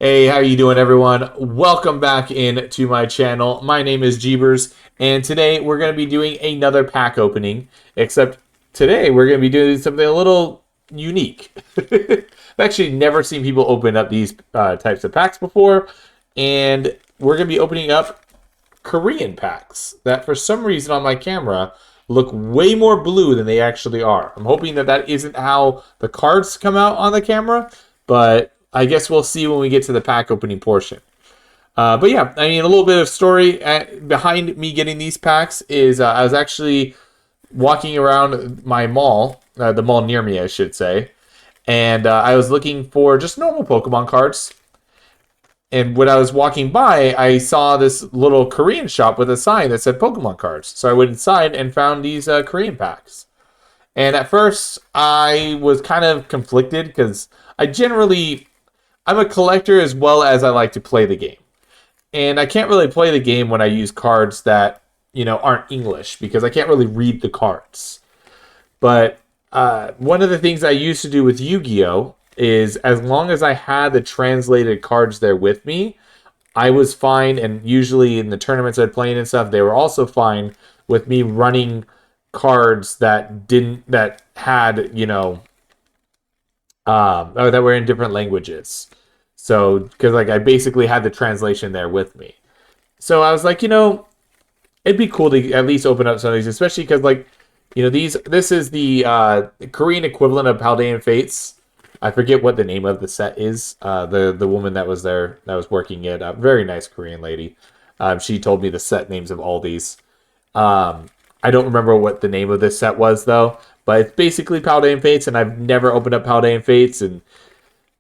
Hey, how you doing, everyone? Welcome back into my channel. My name is Jeebbers, and today we're going to be doing another pack opening, except today we're going to be doing something a little unique. I've actually never seen people open up these types of packs before, and we're going to be opening up Korean packs that for some reason on my camera look way more blue than they actually are. I'm hoping that that isn't how the cards come out on the camera, but I guess we'll see when we get to the pack opening portion. But yeah, I mean, a little bit of story behind me getting these packs is I was actually walking around my mall, the mall near me, I should say, and I was looking for just normal Pokemon cards. And when I was walking by, I saw this little Korean shop with a sign that said Pokemon cards. So I went inside and found these Korean packs. And at first, I was kind of conflicted because I'm a collector as well as I like to play the game. And I can't really play the game when I use cards that, aren't English because I can't really read the cards. But one of the things I used to do with Yu-Gi-Oh! Is as long as I had the translated cards there with me, I was fine. And usually in the tournaments I'd play in and stuff, they were also fine with me running cards that had, or that were in different languages. So, because I basically had the translation there with me. So I was like, it'd be cool to at least open up some of these, especially because this is the Korean equivalent of Paldean Fates. I forget what the name of the set is. The woman that was there, that was working it, a very nice Korean lady. She told me the set names of all these. I don't remember what the name of this set was, though. But it's basically Paldean Fates, and I've never opened up Paldean Fates. And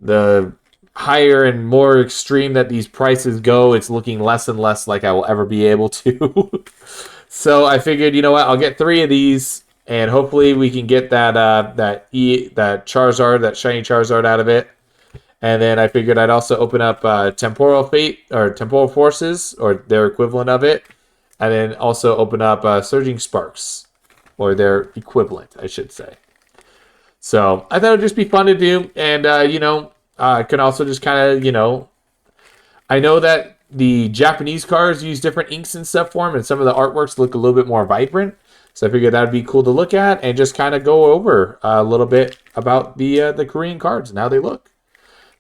the higher and more extreme that these prices go, it's looking less and less like I will ever be able to. So I figured, you know what, I'll get 3 of these, and hopefully we can get that Charizard, that shiny Charizard out of it. And then I figured I'd also open up Temporal Fate, or Temporal Forces, or their equivalent of it. And then also open up Surging Sparks, or their equivalent, I should say. So I thought it would just be fun to do. And, can also just kind of, I know that the Japanese cards use different inks and stuff for them, and some of the artworks look a little bit more vibrant. So I figured that would be cool to look at and just kind of go over a little bit about the Korean cards and how they look.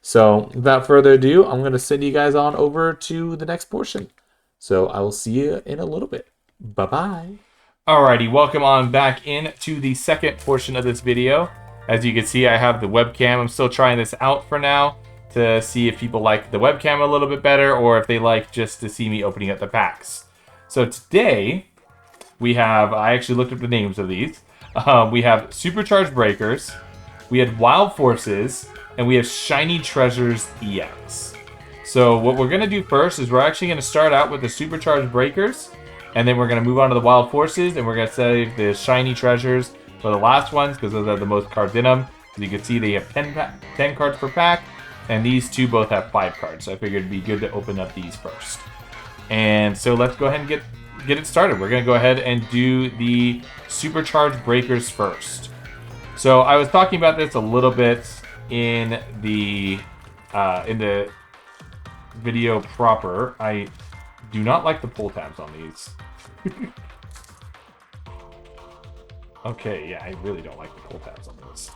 So without further ado, I'm going to send you guys on over to the next portion. So I will see you in a little bit. Bye-bye. Alrighty, welcome on back into the second portion of this video. As you can see, I have the webcam. I'm still trying this out for now to see if people like the webcam a little bit better or if they like just to see me opening up the packs. So today, I actually looked up the names of these. We have Supercharged Breakers, we had Wild Forces, and we have Shiny Treasures EX. So what we're going to do first is we're actually going to start out with the Supercharged Breakers, and then we're going to move on to the Wild Forces, and we're going to save the Shiny Treasures for the last ones because those have the most cards in them. As you can see, they have 10 cards per pack, and these two both have 5 cards. So I figured it'd be good to open up these first. And so let's go ahead and get it started. We're going to go ahead and do the Supercharged Breakers first. So I was talking about this a little bit in the video proper. I do not like the pull tabs on these. Okay, yeah, I really don't like the pull tabs on these.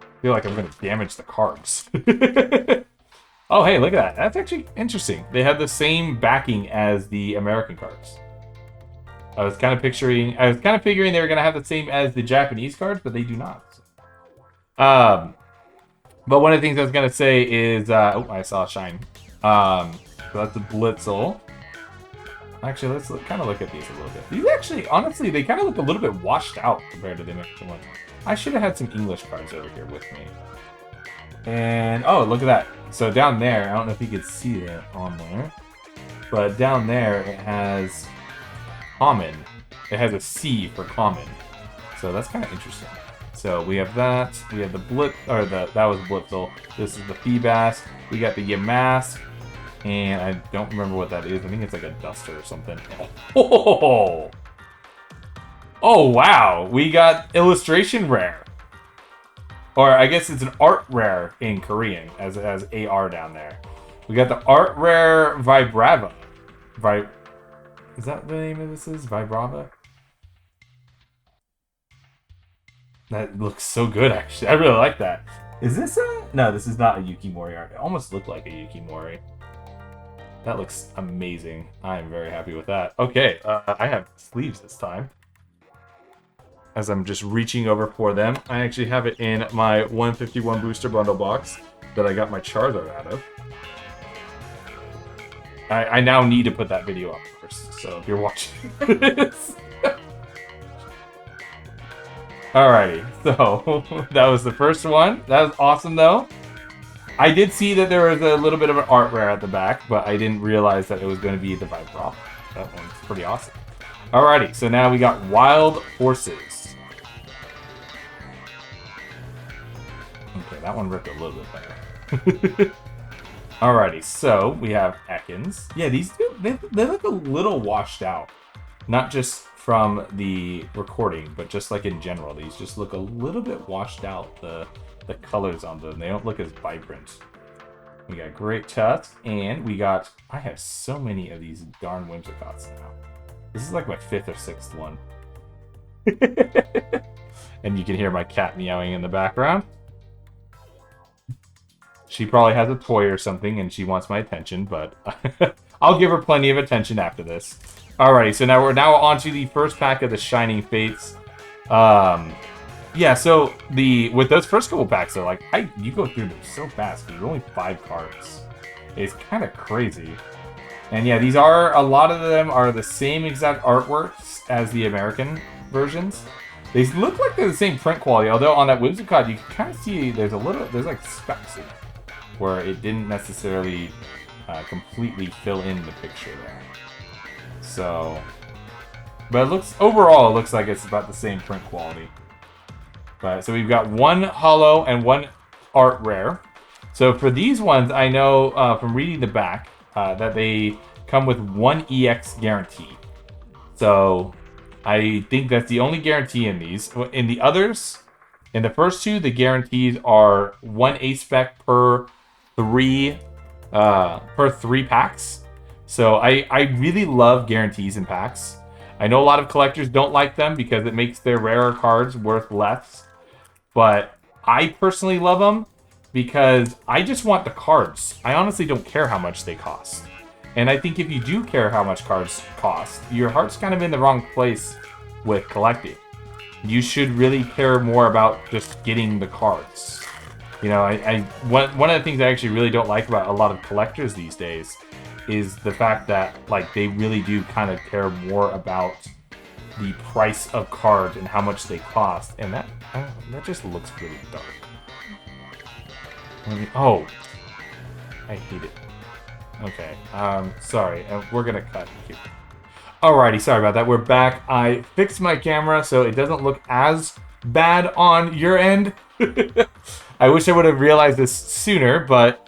I feel like I'm going to damage the cards. Oh, hey, look at that. That's actually interesting. They have the same backing as the American cards. I was kind of figuring they were going to have the same as the Japanese cards, but they do not. But one of the things I was going to say is, oh, I saw a shine. So that's a Blitzel. Actually, let's kind of look at these a little bit. These actually, honestly, they kind of look a little bit washed out compared to the American ones. I should have had some English cards over here with me. And, oh, look at that. So down there, I don't know if you could see that on there, but down there it has common. It has a C for common. So that's kind of interesting. So we have that. We have the that was Blitzel. This is the Feebas. We got the Yamask. And I don't remember what that is. I think it's like a duster or something. Oh, oh wow. We got illustration rare. Or I guess it's an art rare in Korean, as AR down there. We got the art rare Vibrava. Is that the name of this? Is Vibrava? That looks so good, actually. I really like that. Is this a... No, this is not a Yukimori art. It almost looked like a Yukimori. That looks amazing. I am very happy with that. Okay, I have sleeves this time. As I'm just reaching over for them, I actually have it in my 151 booster bundle box that I got my Charizard out of. I now need to put that video up first, so if you're watching this. Alrighty, so that was the first one. That was awesome, though. I did see that there was a little bit of an art rare at the back, but I didn't realize that it was going to be the Vibrava. That one's pretty awesome. Alrighty, so now we got Wild Horses. Okay, that one ripped a little bit better. Alrighty, so we have Ekans. Yeah, these they look a little washed out. Not just from the recording, but just like in general. These just look a little bit washed out, the colors on them. They don't look as vibrant. We got Great Tusk, and we got... I have so many of these darn Whimsicots now. This is like my 5th or 6th one. And you can hear my cat meowing in the background. She probably has a toy or something and she wants my attention, but I'll give her plenty of attention after this. Alrighty, so now we're on to the first pack of the Shining Fates. Yeah, so with those first couple packs, though, like you go through them so fast because there's only 5 cards. It's kind of crazy. And yeah, these are, a lot of them are the same exact artworks as the American versions. They look like they're the same print quality, although on that Whimsicott you can kind of see there's like specks in it, where it didn't necessarily completely fill in the picture there. So, but overall it looks like it's about the same print quality. But so we've got one holo and one art rare. So for these ones, I know from reading the back that they come with 1 EX guarantee. So I think that's the only guarantee in these. In the others, in the first 2, the guarantees are 1 A-spec per 3 packs. So I really love guarantees in packs. I know a lot of collectors don't like them because it makes their rarer cards worth less. But I personally love them because I just want the cards. I honestly don't care how much they cost. And I think if you do care how much cards cost, your heart's kind of in the wrong place with collecting. You should really care more about just getting the cards. You know, one of the things I actually really don't like about a lot of collectors these days is the fact that, like, they really do kind of care more about the price of cards and how much they cost, and that just looks really dark. Oh, I hate it. Okay, sorry, we're gonna cut here. Alrighty, sorry about that. We're back. I fixed my camera so it doesn't look as bad on your end. I wish I would have realized this sooner, but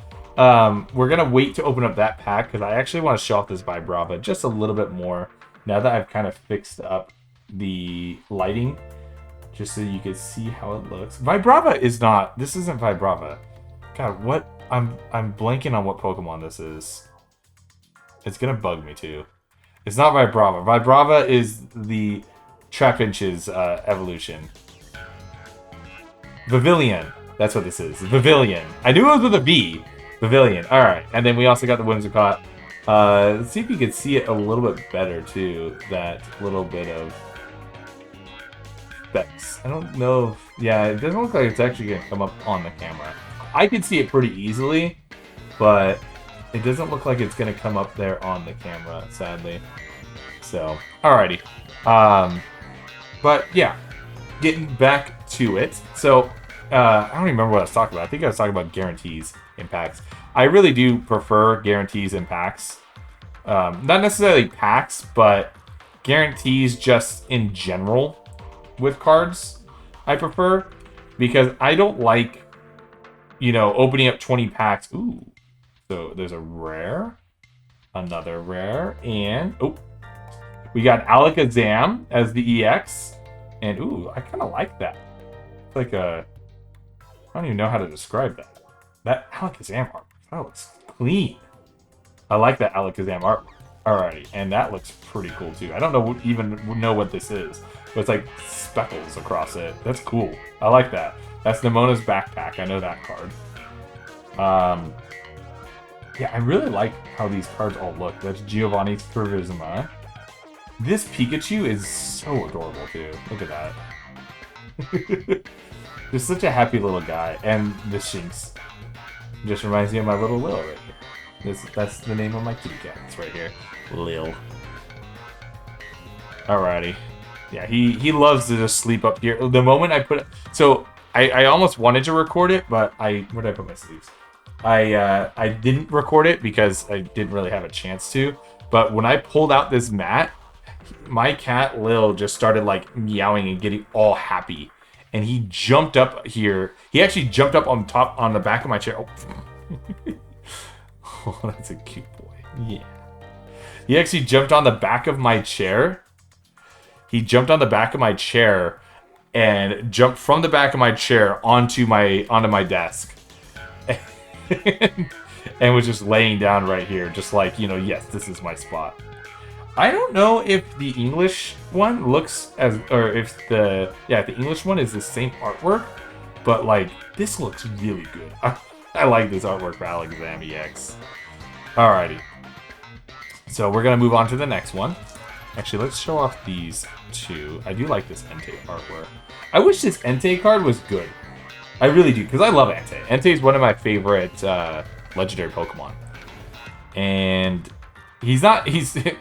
we're gonna wait to open up that pack because I actually want to show off this Vibrava just a little bit more now that I've kind of fixed up the lighting, just so you can see how it looks. Vibrava is not. This isn't Vibrava. God, what? I'm blanking on what Pokemon this is. It's gonna bug me too. It's not Vibrava. Vibrava is the Trapinch's evolution. Vivillon. That's what this is. Vivillon. I knew it was with a V. Vivillon. Alright. And then we also got the Whimsicott. Let's see if you can see it a little bit better too. That little bit of specs. I don't know if... Yeah, it doesn't look like it's actually going to come up on the camera. I can see it pretty easily, but it doesn't look like it's going to come up there on the camera, sadly. So, alrighty. But yeah, getting back to it. So, I don't remember what I was talking about. I think I was talking about guarantees in packs. I really do prefer guarantees in packs. Not necessarily packs, but guarantees just in general with cards. I prefer, because I don't like, you know, opening up 20 packs. Ooh. So there's a rare, another rare, and oh, we got Alakazam as the EX, and ooh, I kind of like that. It's like a don't even know how to describe that. That Alakazam art. That looks clean. I like that Alakazam art. Alrighty, and that looks pretty cool too. I don't even know what this is, but it's like speckles across it. That's cool. I like that. That's Nemona's backpack. I know that card. Yeah, I really like how these cards all look. That's Giovanni's Charisma. This Pikachu is so adorable too. Look at that. Just such a happy little guy. And the Shinx just reminds me of my little Lil right here. That's the name of my kitty cat. It's right here. Lil. Alrighty. Yeah, he loves to just sleep up here. The moment I put it... So, I almost wanted to record it, but where did I put my sleeves? I didn't record it because I didn't really have a chance to. But when I pulled out this mat, my cat Lil just started like meowing and getting all happy. And he jumped up here. He actually jumped up on the back of my chair. Oh, oh, that's a cute boy. Yeah. He actually jumped on the back of my chair. He jumped on the back of my chair and jumped from the back of my chair onto my desk. And was just laying down right here, just like, you know, yes, this is my spot. I don't know if the English one looks or if the English one is the same artwork, but like this looks really good. I like this artwork for Alakazam EX. Alrighty. So we're gonna move on to the next one. Actually, let's show off these two. I do like this Entei artwork. I wish this Entei card was good. I really do, because I love Entei. Entei is one of my favorite legendary Pokemon. And he's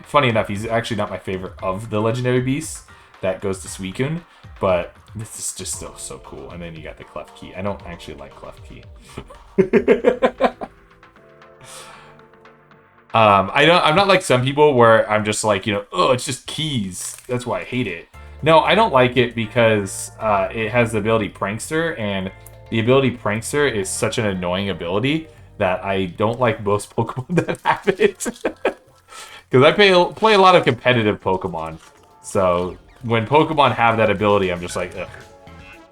funny enough, he's actually not my favorite of the legendary beasts. That goes to Suicune. But this is just so cool. And then you got the Klefki. I don't actually like Klefki. I'm not like some people where I'm just like, you know, oh, it's just keys. That's why I hate it. No, I don't like it because it has the ability Prankster, and the ability Prankster is such an annoying ability that I don't like most Pokemon that have it. Because I play a lot of competitive Pokemon. So when Pokemon have that ability, I'm just like, ugh.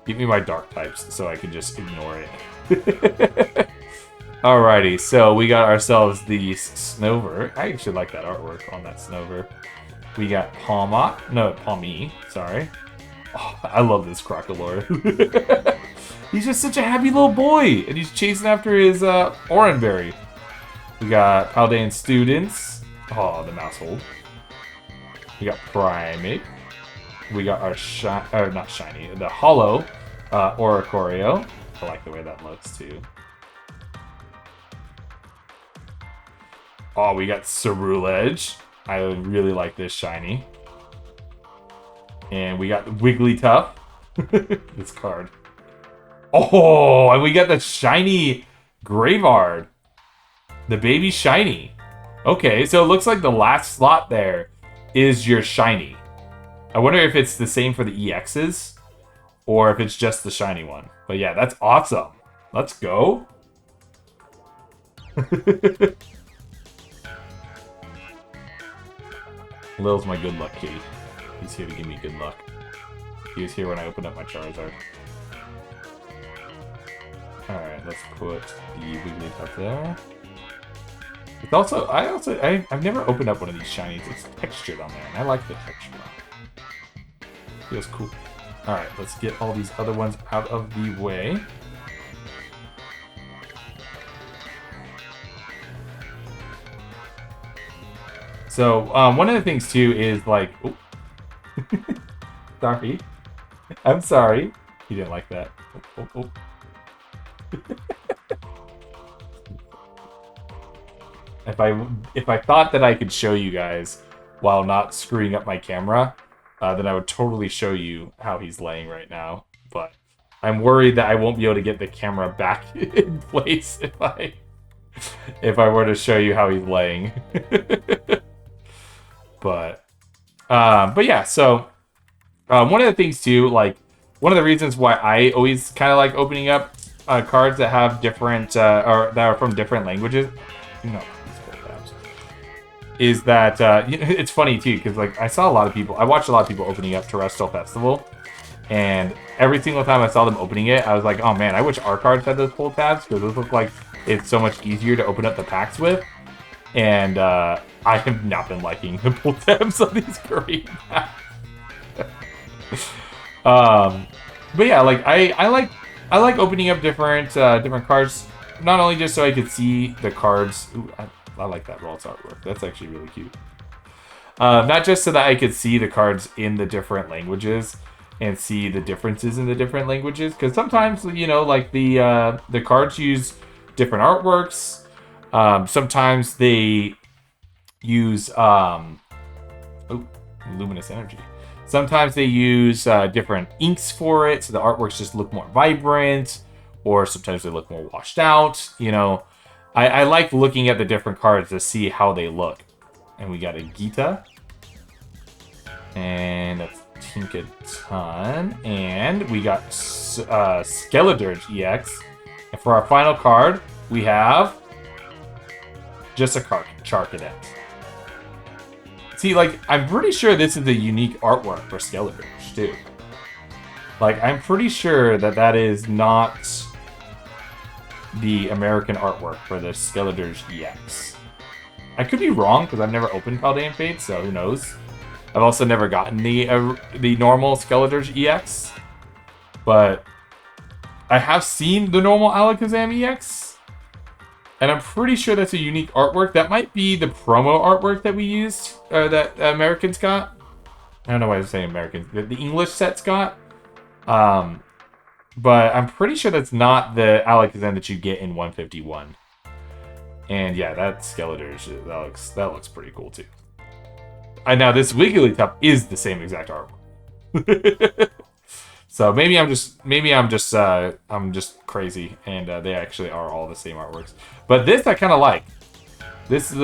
Give me my dark types so I can just ignore it. Alrighty, so we got ourselves the Snover. I actually like that artwork on that Snover. We got Palmy, sorry. Oh, I love this Crocalor. He's just such a happy little boy, and he's chasing after his Oranberry. We got Paldean Students. Oh, the Mousehold. We got Primate. We got our not shiny, the Hollow Oricorio. I like the way that looks too. Oh, we got Ceruledge. I really like this shiny. And we got Wigglytuff. This card. Oh, and we got the shiny Graveyard. The baby shiny. Okay, so it looks like the last slot there is your shiny. I wonder if it's the same for the EXs or if it's just the shiny one. But yeah, that's awesome. Let's go. Lil's my good luck kitty. He's here to give me good luck. He was here when I opened up my Charizard. Alright, let's put the Wigglytuff there. It's also, I've never opened up one of these shinies. It's textured on there, and I like the texture. Feels cool. Alright, let's get all these other ones out of the way. So, one of the things, too, is, like... Oh. Sorry. I'm sorry. You didn't like that. Oh. If I thought that I could show you guys while not screwing up my camera, then I would totally show you how he's laying right now. But I'm worried that I won't be able to get the camera back in place if I were to show you how he's laying. But yeah, so one of the things too, like one of the reasons why I always kind of like opening up cards that have different or that are from different languages, is that it's funny too because like I watched a lot of people opening up Terrestrial Festival, And every single time I saw them opening it, I was like, oh man, I wish our cards had those pull tabs, because those look like it's so much easier to open up the packs with. And I have not been liking the pull tabs on these Korean packs. But yeah, like I like opening up different cards, not only just so I could see the cards. Ooh, I like that Ralts artwork. That's actually really cute. Not just so that I could see the cards in the different languages and see the differences in the different languages, because sometimes, you know, like the cards use different artworks. Sometimes they use luminous energy. Sometimes they use different inks for it, so the artworks just look more vibrant, or sometimes they look more washed out. You know, I like looking at the different cards to see how they look. And we got a Gita, and that's Tinkaton, and we got Skeledirge EX. And for our final card, we have just a Charcadet. See, like, I'm pretty sure this is a unique artwork for Skeledirge, too. Like, I'm pretty sure that that is not the American artwork for the Skeledirge EX. I could be wrong, because I've never opened Paldean Fates, so who knows. I've also never gotten the normal Skeledirge EX. But I have seen the normal Alakazam EX. And I'm pretty sure that's a unique artwork. That might be the promo artwork that we used, or that Americans got. I don't know why I'm saying Americans. The English sets got. But I'm pretty sure that's not the Alakazam that you get in 151. And yeah, that Skeledirge, that looks pretty cool too. And now this Wigglytuff is the same exact artwork. So maybe I'm just crazy, and they actually are all the same artworks. But this I kind of like. This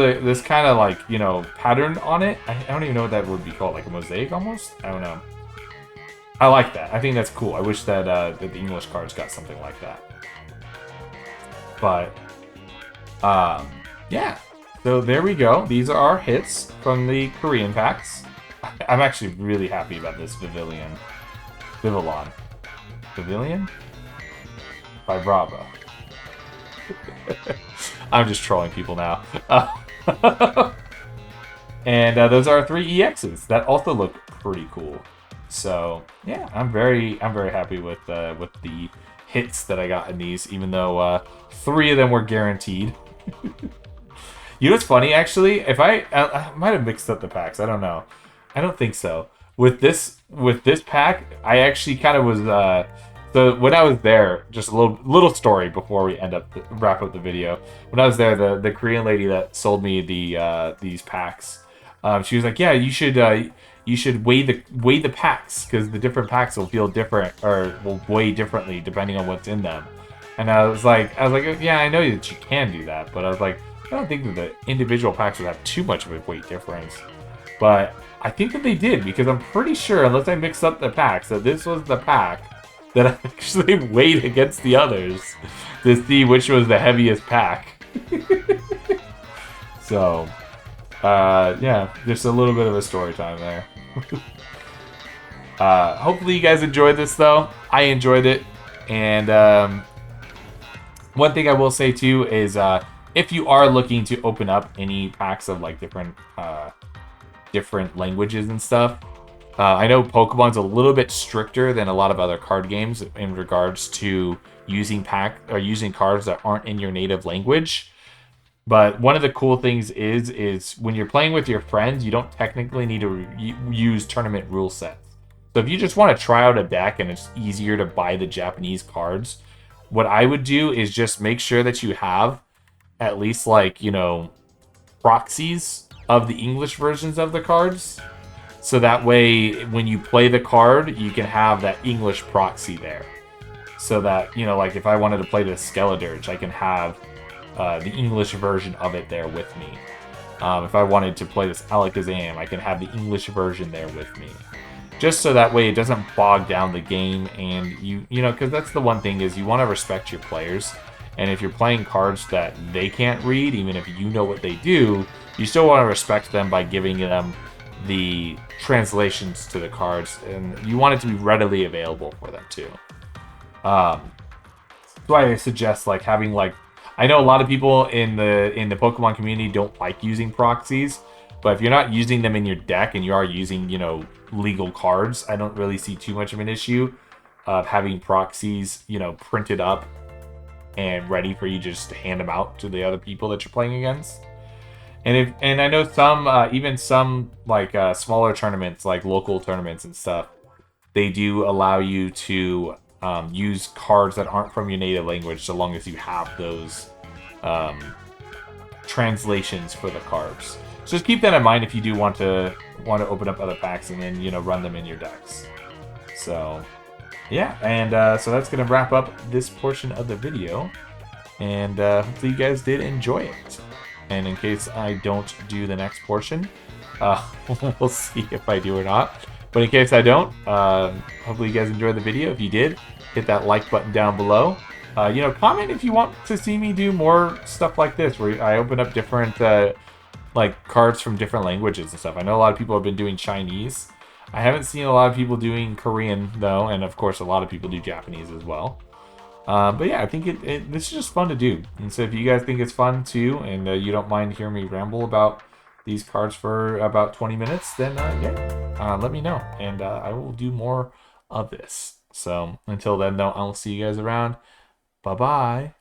kind of like, you know, pattern on it. I don't even know what that would be called, like a mosaic almost. I don't know. I like that. I think that's cool. I wish that that the English cards got something like that. But yeah. So there we go. These are our hits from the Korean packs. I'm actually really happy about this Vivillon. Pavilion? By Bravo. I'm just trolling people now. And those are 3 EXs that also look pretty cool. So yeah, I'm very happy with the hits that I got in these, even though 3 of them were guaranteed. You know what's funny, actually? If I might have mixed up the packs. I don't know. I don't think so. With this pack, I actually kind of was. So when I was there, just a little story before we wrap up the video. When I was there, the Korean lady that sold me these packs, she was like, "Yeah, you should weigh the packs, because the different packs will feel different, or will weigh differently depending on what's in them." And I was like, "Yeah, I know that you can do that," but I was like, I don't think that the individual packs would have too much of a weight difference. But I think that they did, because I'm pretty sure, unless I mixed up the packs, that this was the pack that I actually weighed against the others to see which was the heaviest pack. So, yeah, just a little bit of a story time there. Hopefully you guys enjoyed this, though. I enjoyed it. And one thing I will say, too, is if you are looking to open up any packs of like different languages and stuff, I know Pokemon's a little bit stricter than a lot of other card games in regards to using cards that aren't in your native language. But one of the cool things is when you're playing with your friends, you don't technically need to use tournament rule sets. So if you just want to try out a deck and it's easier to buy the Japanese cards, what I would do is just make sure that you have at least, like, you know, proxies of the English versions of the cards. So that way, when you play the card, you can have that English proxy there. So that, you know, like if I wanted to play the Skeledirge, I can have the English version of it there with me. If I wanted to play this Alakazam, I can have the English version there with me. Just so that way it doesn't bog down the game, and you know, because that's the one thing, is you want to respect your players. And if you're playing cards that they can't read, even if you know what they do, you still want to respect them by giving them the translations to the cards, and you want it to be readily available for them too. That's why I suggest like having like, I know a lot of people in the Pokemon community don't like using proxies, but if you're not using them in your deck and you are using, you know, legal cards, I don't really see too much of an issue of having proxies, you know, printed up and ready for you just to hand them out to the other people that you're playing against. And I know some even some like smaller tournaments, like local tournaments and stuff, they do allow you to use cards that aren't from your native language, so long as you have those translations for the cards. So just keep that in mind if you do want to open up other packs and then, you know, run them in your decks. So yeah, and so that's gonna wrap up this portion of the video, and hopefully you guys did enjoy it. And in case I don't do the next portion, we'll see if I do or not. But in case I don't, hopefully you guys enjoyed the video. If you did, hit that like button down below. You know, comment if you want to see me do more stuff like this, where I open up different like cards from different languages and stuff. I know a lot of people have been doing Chinese. I haven't seen a lot of people doing Korean though, and of course a lot of people do Japanese as well. But yeah, I think this is just fun to do. And so if you guys think it's fun too, and you don't mind hearing me ramble about these cards for about 20 minutes, then yeah, let me know. And I will do more of this. So until then, though, I'll see you guys around. Bye-bye.